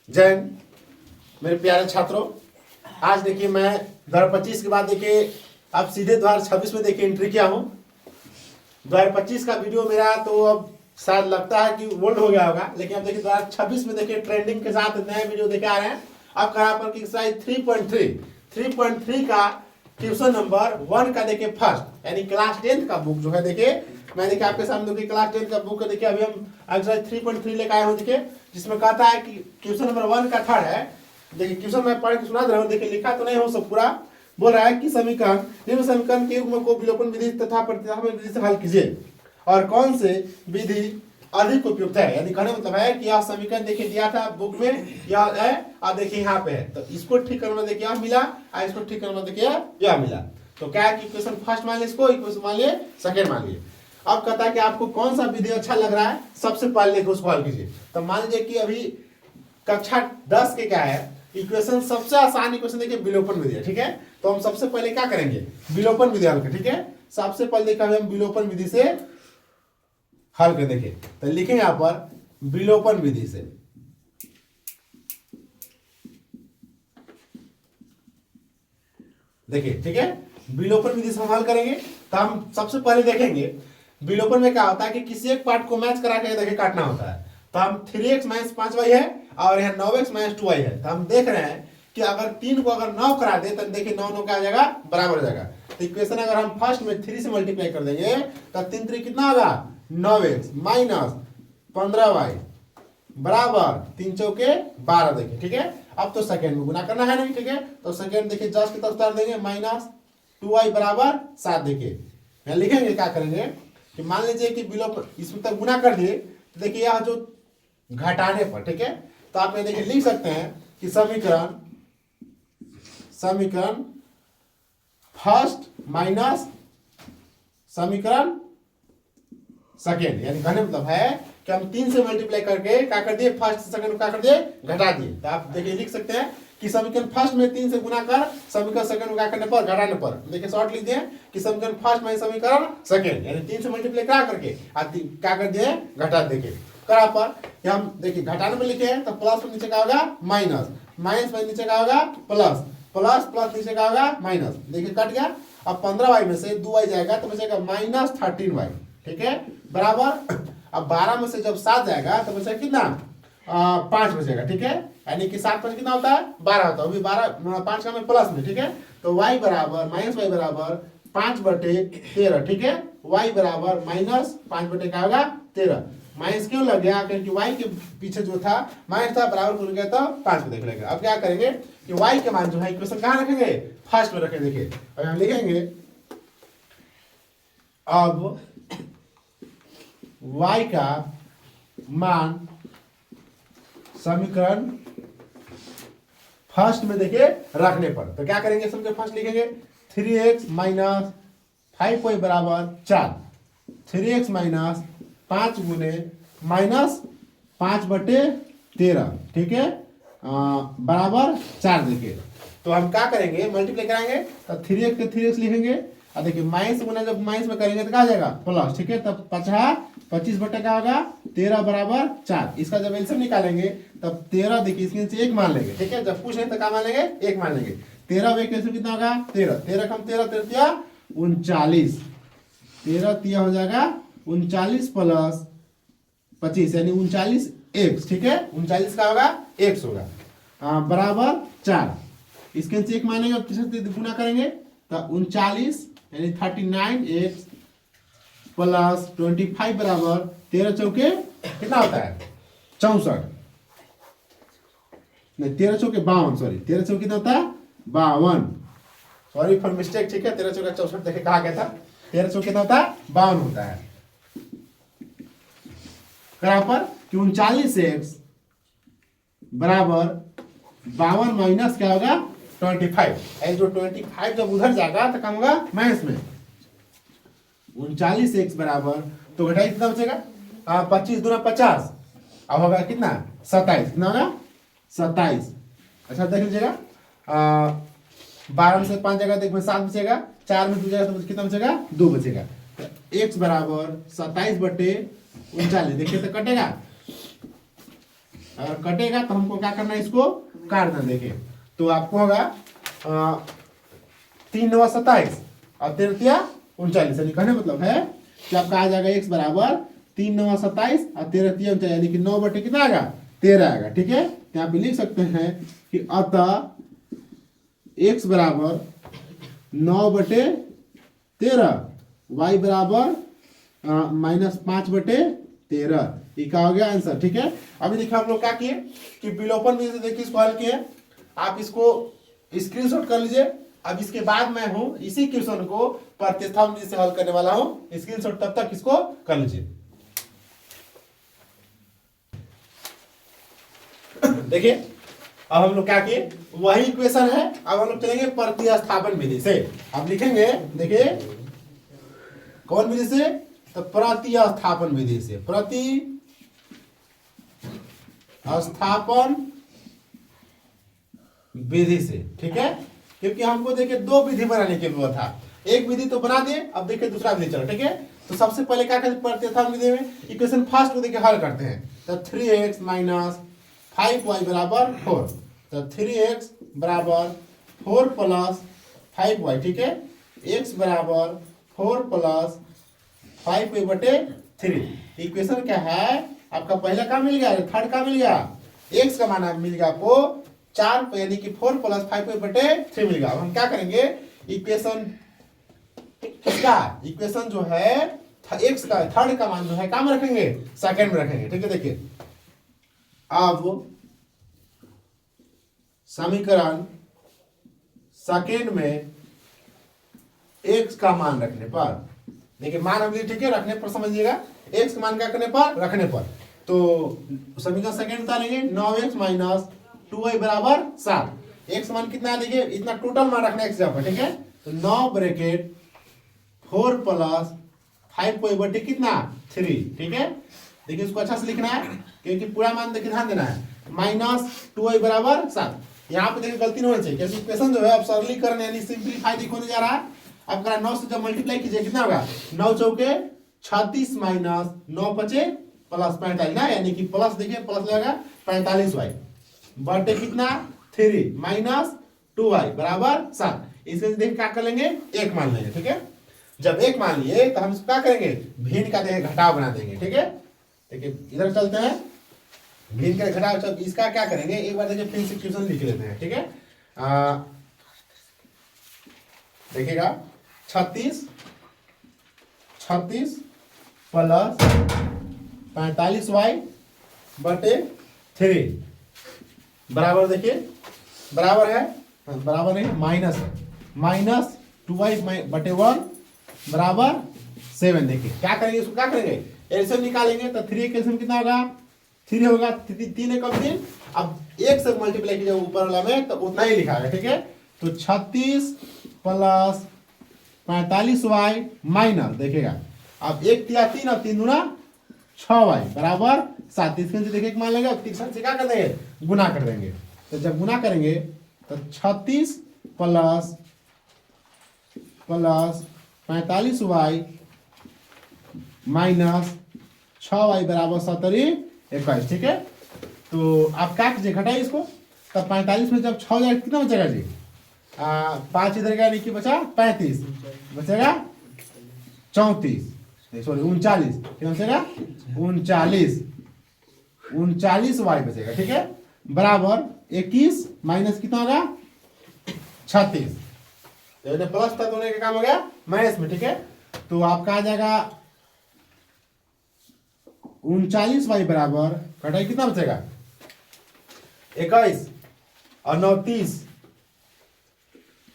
जय हिंद मेरे प्यारे छात्रों। आज देखिए मैं 2025 के बाद देखिए अब सीधे 2026 में देखिए एंट्री किया हूँ। 2025 का वीडियो मेरा तो अब शायद लगता है कि ओल्ड हो गया होगा, लेकिन अब देखिए 2026 में देखिए ट्रेंडिंग के साथ नए वीडियो देखे आ रहे हैं। अब कहाँ पर एक्सरसाइज 3.3 का ट्यूशन नंबर 1 का देखिए फर्स्ट यानी क्लास 10 का बुक जो है देखिए मैं देखिए आपके सामने देखिए क्लास 10 का बुक का देखिए अभी हम एक्सरसाइज 3.3 लेकर आए हूँ देखिए, जिसमें कहता है कि क्वेश्चन नंबर 1 का थर्ड है। देखिए क्वेश्चन मैं पढ़ के सुना दे रहा हूँ, देखिए लिखा तो नहीं हो सब पूरा। बोल रहा है कि समीकरण निम्न समीकरण के युग्म को विलोपन विधि तथा प्रतिस्थापन विधि से हल कीजिए और कौन से विधि अधिक उपयुक्त है। यानी कहने मतलब है कि यह समीकरण देखिए दिया था बुक में, यह है और देखिए यहाँ पे है, तो इसको ठीक करने में देखिए यह मिला और इसको ठीक करने में देखिए यह मिला। तो क्या है कि इक्वेशन फर्स्ट मान लिया, इसको इक्वेशन मान लिए, सेकंड मान लिए। अब कहता है कि आपको कौन सा विधि अच्छा लग रहा है, सबसे पहले देखो उसको हल कीजिए। तो मान लीजिए कि अभी कक्षा 10 के क्या है इक्वेशन, सबसे आसान इक्वेशन देखिए विलोपन विधि है, ठीक है। तो हम सबसे पहले क्या करेंगे, विलोपन विधि हल करें, ठीक है। सबसे पहले देखा हम विलोपन विधि से हल कर देखिए, तो लिखेंगे यहां पर विलोपन विधि से। देखिए ठीक है, विलोपन विधि से हम हल करेंगे। तो हम सबसे पहले देखेंगे विलोपन में क्या होता है कि किसी एक पार्ट को मैच करा के देखिए काटना होता है। तो हम 3x - 5y है और यहाँ 9x - 2y है। तो हम देख रहे हैं कि अगर 3 को अगर 9 करा दे तो देखिए 9 क्या आ जाएगा, बराबर हो जाएगा। तो इक्वेशन अगर हम फर्स्ट में 3 से मल्टीप्लाई कर देंगे तो 3 3 कितना होगा 9x - 15y बराबर 3 चौके 12 देखिए, ठीक है। अब तो सेकेंड में गुना करना है नहीं, ठीक है। तो सेकेंड देखिए जस्ट की तरफ उतार देंगे -2y बराबर 7 देखिए। यहाँ लिखेंगे क्या करेंगे कि मान लीजिए कि विलोपन इसमें तक गुना कर दिए, तो देखिए यह जो घटाने पर, ठीक है। तो आप ये देखिए लिख सकते हैं कि समीकरण फर्स्ट माइनस समीकरण सेकेंड, यानी कहने मतलब है कि हम 3 से मल्टीप्लाई करके क्या कर दिए, फर्स्ट सेकंड को क्या कर दिए, घटा दिए। तो आप देखिए लिख सकते हैं कि समीकरण फर्स्ट में 3 से गुना कर समीकरण सेकंड को क्या करने पर, घटाने पर। देखिए शॉर्ट लिख दिए कि समीकरण फर्स्ट में समीकरण सेकंड यानी 3 से मल्टीप्लाई क्या करके क्या कर दिए, घटा देखिए करा पर कि हम देखिए घटाने में लिखे हैं तो प्लस में नीचे का होगा माइनस, माइनस में नीचे का होगा प्लस, प्लस प्लस नीचे का होगा माइनस, देखिए कट गया। अब 15y में से 2y जाएगा तो बचेगा -13y, ठीक है, बराबर। अब 12 में से जब 7 जाएगा तो बचेगा कितना 5 बचेगा, ठीक है। यानी कि 7 पर कितना होता है 12 होता है, अभी 12 5 का में प्लस में, ठीक है। तो y बराबर -y बराबर 5/13, ठीक है। y बराबर -5 बटे क्या होगा 13। माइनस क्यों लग गया, क्योंकि y के पीछे जो था माइनस था, बराबर खुल गया तो 5 को देख लेंगे। अब क्या करेंगे कि y के मान जो है इक्वेशन कहाँ रखेंगे, फर्स्ट में रखेंगे। देखिए अब हम लिखेंगे अब y का मान समीकरण फर्स्ट में देखिए रखने पर, तो क्या करेंगे, समीकरण फर्स्ट लिखेंगे 3x - 5y बराबर 4, 3x - 5 गुने -5/13, ठीक है, बराबर 4 देखिए। तो हम क्या करेंगे मल्टीप्लाई कराएंगे तो 3x के 3x लिखेंगे और देखिए माइनस गुना जब माइनस में करेंगे तो क्या आ जाएगा प्लस, ठीक है। तब 25 बटे क्या होगा 13 बराबर 4। इसका जब एलसीएम निकालेंगे तब 13 देखिए इसके नीचे 1 मान लेंगे, ठीक है। जब पूछे तो क्या मान लेंगे 1 मान लेंगे। 13 में कैसे कितना होगा 13, 13 कम 13 13 39, 13 तिया हो जाएगा 39 प्लस 25 यानी 39x, ठीक है। 39 का होगा x होगा बराबर 4। इसके नीचे 1 मानेंगे और गुना करेंगे तो 39 यानी 39x प्लस 25 बराबर 13 चौके कितना होता है 64, नहीं 13 चौके 52, सॉरी 13 चौके कितना होता है 52, सॉरी फॉर मिस्टेक, ठीक है। 13 चौके 64 देखे कहा गया था, 13 चौके कितना होता है 52 होता है। पर कि 39x बराबर 52 माइनस क्या होगा 25, जो 25 जब उधर जाएगा तो कम होगा माइनस में 39x बराबर, तो घटाई कितना बचेगा 25 दूना 50, अब होगा कितना 27, कितना होगा 27। अच्छा देख लीजिएगा 12 में से 5 जगह देख में 7 बचेगा, 4 में 2 जगह तो कितना बचेगा 2 बचेगा। तो x बराबर 27/39 देखिए तो कटेगा अगर कटेगा तो हमको क्या करना है, इसको काट देना। देखिए तो आपको होगा 3 9 27 और 13 39, यानी कहने मतलब है कि आपका आ जाएगा x बराबर 3 9 27 और 13 39, यानी कि 9 बटे कितना आएगा 13 आएगा। ठीक है, यहाँ पे लिख सकते हैं कि अतः x बराबर 9 बटे 13, y बराबर -5/13, ये क्या हो गया आंसर। ठीक है, अभी देखिए हम लोग क्या किए कि विलोपन विधि से देखिए इसको हल किए। आप इसको स्क्रीनशॉट कर लीजिए। अब इसके बाद मैं हूं इसी क्वेश्चन को प्रतिस्थापन विधि से हल करने वाला हूं। स्क्रीनशॉट तब तक इसको कर लीजिए। देखिए अब हम लोग क्या किए, वही इक्वेशन है, अब हम लोग चलेंगे प्रतिस्थापन विधि से। अब लिखेंगे, देखिए कौन विधि से, तो प्रतिस्थापन विधि से, प्रतिस्थापन विधि से। ठीक है, क्योंकि हमको देखिए 2 विधि बनाने की जरूरत था। एक विधि तो बना दिए, अब देखिए दूसरा विधि चलो। ठीक है, तो सबसे पहले क्या करते हैं, प्रतिस्थापन विधि में इक्वेशन फर्स्ट को देखिए हल करते हैं। तो 3x - 5y बराबर 4, तो 3x बराबर 4 + 5y। ठीक है, x बराबर 4 + 5y/3। इक्वेशन क्या है आपका, पहला का मिल गया, थर्ड का मिल गया, x का मान मिल गया आपको 4, यानी कि 4 + 5y/3 मिल गया। अब हम क्या करेंगे, इक्वेशन किसका, इक्वेशन जो है x का थर्ड का मान जो है काम रखेंगे, सेकंड में रखेंगे। ठीक है, देखिए अब समीकरण सेकंड में x का मान रखने पर, देखिए मान अभी ठीक है रखने पर समझिएगा, x का मान क्या करने पर, रखने पर, तो समीकरण सेकंड उतारेंगे 9x - 2y बराबर 7। x मान कितना है, देखिए इतना टोटल मान रखना है x पर। ठीक है, तो 9 ब्रैकेट 4 + 5y/3 कितना 3। ठीक है, देखिए इसको अच्छा से लिखना है, क्योंकि पूरा मान देखिए ध्यान देना है, -2y बराबर 7। यहाँ पे देखिए गलती नहीं होनी चाहिए, क्योंकि इक्वेशन जो है अब सरलीकरण यानी सिंपलीफाई होने जा रहा है। अब 9 से जब मल्टीप्लाई कीजिए कितना होगा, 9 चौके 36 - 9 पचे + 45 ना, यानी कि प्लस देखिए प्लस लगेगा 45y बटे कितना 3 - 2y बराबर 7। इसमें देखिए क्या कर लेंगे, 1 मान लेंगे। ठीक है, जब 1 मान लिए तो हम इसको क्या करेंगे, भिन्न का देखिए घटाव बना देंगे। ठीक है, देखिए इधर चलते हैं, भिन्न का घटाव, जब इसका क्या करेंगे, एक बार देखिए फिर से क्वेश्चन लिख लेते हैं। ठीक है, देखिएगा 36 + 45y/3 बराबर, देखिए बराबर है, बराबर नहीं माइनस है, -2y/1 बराबर 7। देखिए क्या करेंगे, इसको क्या करेंगे, एलसीएम निकालेंगे, तो 3 का एलसीएम कितना होगा, 3 होगा, 3 कब दिन, अब 1 से मल्टीप्लाई कीजिए ऊपर वाला में, तो उतना ही लिखा है। ठीक है, तो 36 + 45y माइनस, देखिएगा अब 1 × 3 और 3 दूना 6y बराबर 7। इसके नीचे देखिए मान लेंगे, 3 से क्या कर देंगे, गुना कर देंगे। तो जब गुना करेंगे तो 36 + 45y माइनस 6y बराबर 17 ठीक है, तो आप क्या कीजिए, घटाइए इसको, तब 45 में जब 6 जाए कितना बचेगा जी, 5 इधर का नहीं बचा 35, बचेगा 34, सॉरी 39, कितना बचेगा 39y बचेगा। ठीक है, बराबर 21 माइनस कितना होगा 36, तो प्लस तक होने का काम हो गया माइनस में। ठीक है, तो आपका आ जाएगा 39y बराबर, कटाई कितना बचेगा 21 और 9 30,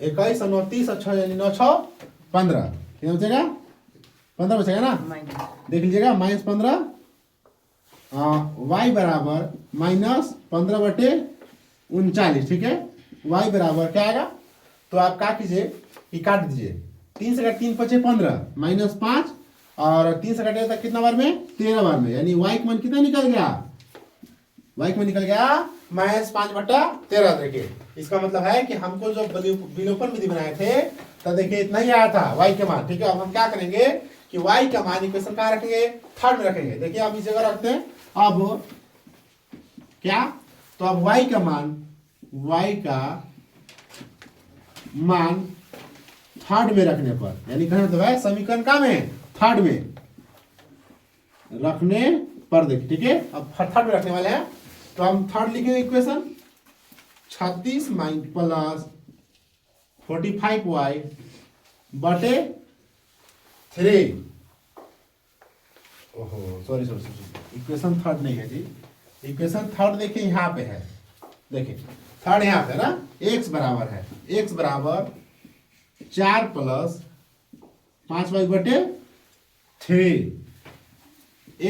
21 और 9 30 और 6 यानी 9 6 15, कितना बचेगा 15 बचेगा ना, देख लीजिएगा -15, y बराबर -15/39। ठीक है, y बराबर क्या आएगा, तो आप क्या कीजिए कि काट दीजिए, 3 से 3 × 5 = 15 -5 और 3 से कटेगा तक कितना बार में 13 बार में, यानी y का मान कितना निकल गया, y का मान निकल गया -5/13। देखिए इसका मतलब है कि हमको जो विलोपन विधि बनाए थे तो देखिए इतना ही आया था y के मान। ठीक है, अब हम क्या करेंगे कि y का मान इक्वेशन कहाँ रखेंगे, थर्ड में रखेंगे। देखिए आप इस जगह रखते हैं, अब क्या? तो अब y का मान थर्ड में रखने पर, यानी कहने मतलब है समीकरण का में थर्ड में रखने पर, देखिए ठीक है। अब थर्ड में रखने वाले हैं तो हम थर्ड लिखेंगे इक्वेशन 36 प्लस 45y बटे 3। ओहो सॉरी, इक्वेशन थर्ड नहीं है जी, इक्वेशन थर्ड देखिए यहाँ पे है, देखिए थर्ड यहाँ पे ना, x बराबर है, x बराबर 4 प्लस 5y बटे 3,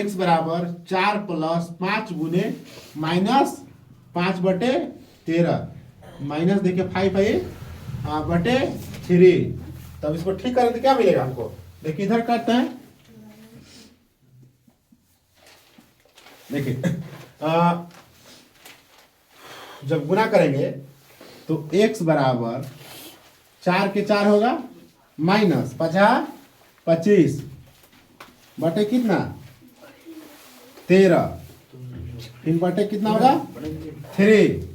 x बराबर 4 प्लस 5 गुने माइनस 5 बटे 13, माइनस देखिए 5 है बटे 3। तब इसको ठीक करें तो क्या मिलेगा हमको, देखिए इधर करते हैं, देखिए जब गुना करेंगे तो x बराबर 4 के 4 होगा माइनस 25 बटे कितना 13, फिर बटे कितना होगा 3।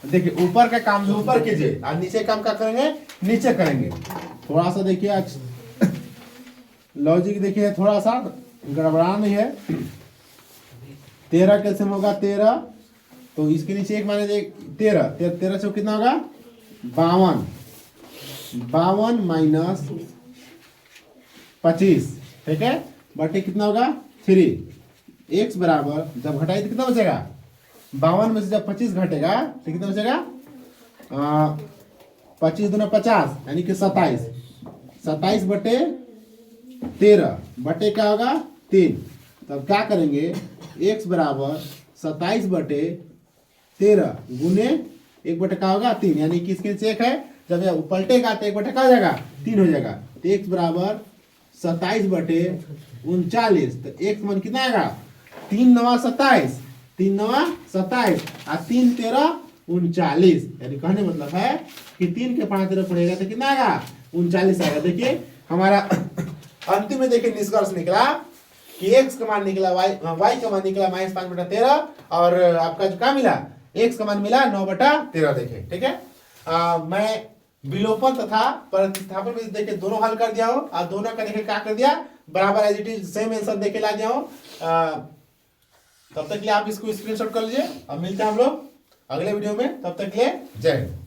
देखिए ऊपर का काम जो ऊपर कीजिए और नीचे काम का करेंगे नीचे करेंगे। थोड़ा सा देखिए आज लॉजिक देखिए थोड़ा सा गड़बड़ा नहीं है। 13 कैसे होगा 13, तो इसके नीचे एक माने 13 से कितना होगा 52 माइनस 25, ठीक है, बटे कितना होगा 3। x बराबर जब घटाई तो कितना बचेगा 52 में से जब 25 घटेगा तो कितना बचेगा 25 दूना 50 यानी कि 27 बटे 13 बटे क्या होगा 3। तब क्या करेंगे x बराबर 27 बटे 13 गुने 1 बटे क्या होगा 3, यानी कि इसके नीचे 1 है, जब यह पलटेगा तो 1 बटे क्या हो जाएगा 3 हो जाएगा। तो x बराबर 27 बटे 39, तो x मान कितना आएगा 3 9 27, 3 9 27 और 3 13 39, यानी कहने मतलब है कि 3 के 5 13 पड़ेगा तो कितना आएगा 39 आएगा। देखिए हमारा अंतिम में देखिए निष्कर्ष निकला कि x का मान निकला y का मान निकला -5 बटा 13, और आपका जो क्या मिला x का मान मिला 9 बटा 13। देखिए ठीक है, मैं विलोपन तथा प्रतिस्थापन में देखिए दोनों हल कर दिया हूं, और दोनों का देखिए क्या कर दिया बराबर as it is same answer देके ला दिया हूं। तब तक के लिए आप इसको स्क्रीनशॉट कर लीजिए। अब मिलते हैं हम लोग अगले वीडियो में, तब तक के लिए जय हिंद।